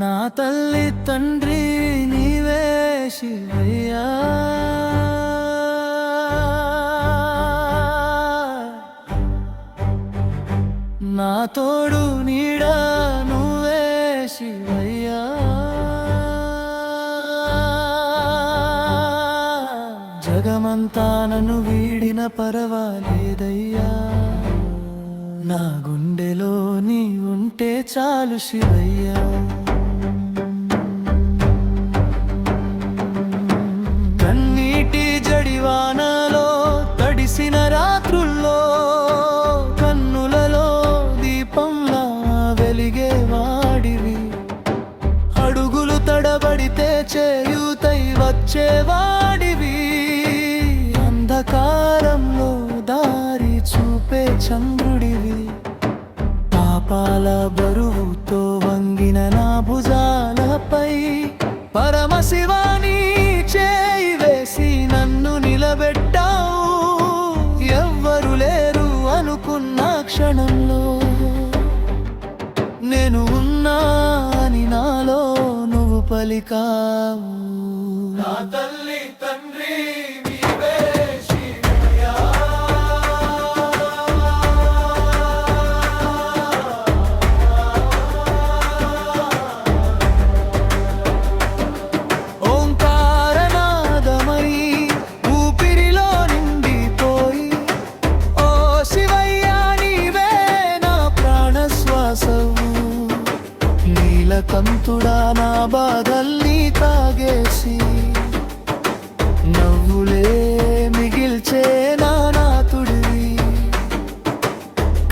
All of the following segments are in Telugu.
నా తల్లి తండ్రి నీవే శివయ్యా, నా తోడు నీడా నువ్వే శివయ్యా, జగమంతా నన్ను వీడిన పర్వాలేదయ్యా, నా గుండెలో నీ ఉంటే చాలు శివయ్యా. కన్నీటి జడివానలో తడిసిన రాత్రుల్లో కన్నులలో దీపంలా వెలిగేవాడివి, అడుగులు తడబడితే చేయూతై వచ్చేవాడివి, అంధకారంలో దారి చూపే చంద్రుడివి, పాపాల బరువుతో వంగిన నా భుజాలపై పరమశివాని చేయి వేసి నన్ను నిలబెట్టావు. ఎవ్వరు లేరు అనుకున్న క్షణంలో నేను ఉన్నా అని నాలో నువ్వు పలికావు. నా తల్లి తండ్రి నీవే శివయ్యా, ఓంకారనాదమై ఊపిరిలో నిండిపోయి, ఓ శివయ్యా నీవే నా ప్రాణశ్వాసవు, నీలకంఠుడా నా బాధల్ని తాగేసి నవ్వులే మిగిల్చే నా నాథుడివి,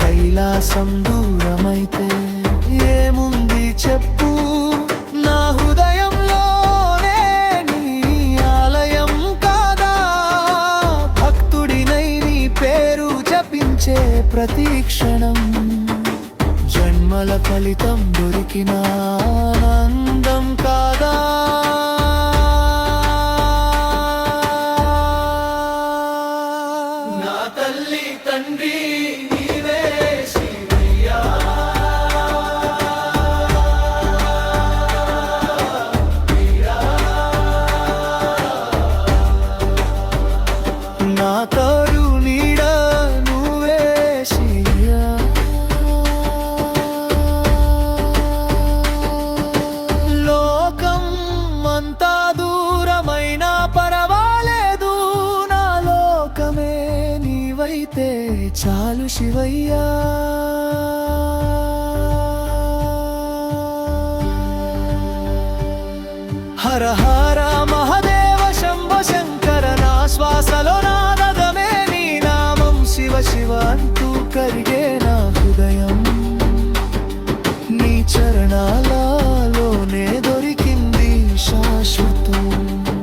కైలాసం దూరమైతే ఏముంది చెప్పు, నా హృదయంలోనే నీ ఆలయం కాదా, భక్తుడినై నీ పేరు జపించే ప్రతి క్షణం జన్మల ఫలితం దొరికిన ఆనందం కాదా. నా తల్లి తండ్రి నీవే శివయ్యా, నా తోడు నీడా నువ్వే శివయ్యా, లోకం అంతా దూరమైనా పర్వాలేదు, నా లోకమే నీవైతే చాలు శివయ్యా. హర హర మహదేవ శంభో శంకర, నా శ్వాసలో నాదమే నీ నామం, శివ శివ అంటూ కరిగే నా హృదయం, నీ చరణాలలోనే దొరికింది శాశ్వతం.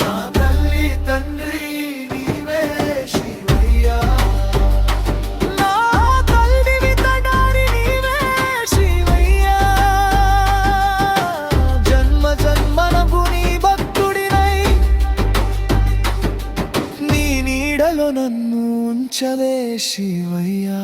నా తల్లి తండ్రి నీవే శివయ్యా, నా తల్లివి తండ్రి నీవే శివయ్యా, జన్మ జన్మనకు నీ భక్తుడినై నీ నీడలో నన్ను ఉంచవే శివయ్యా.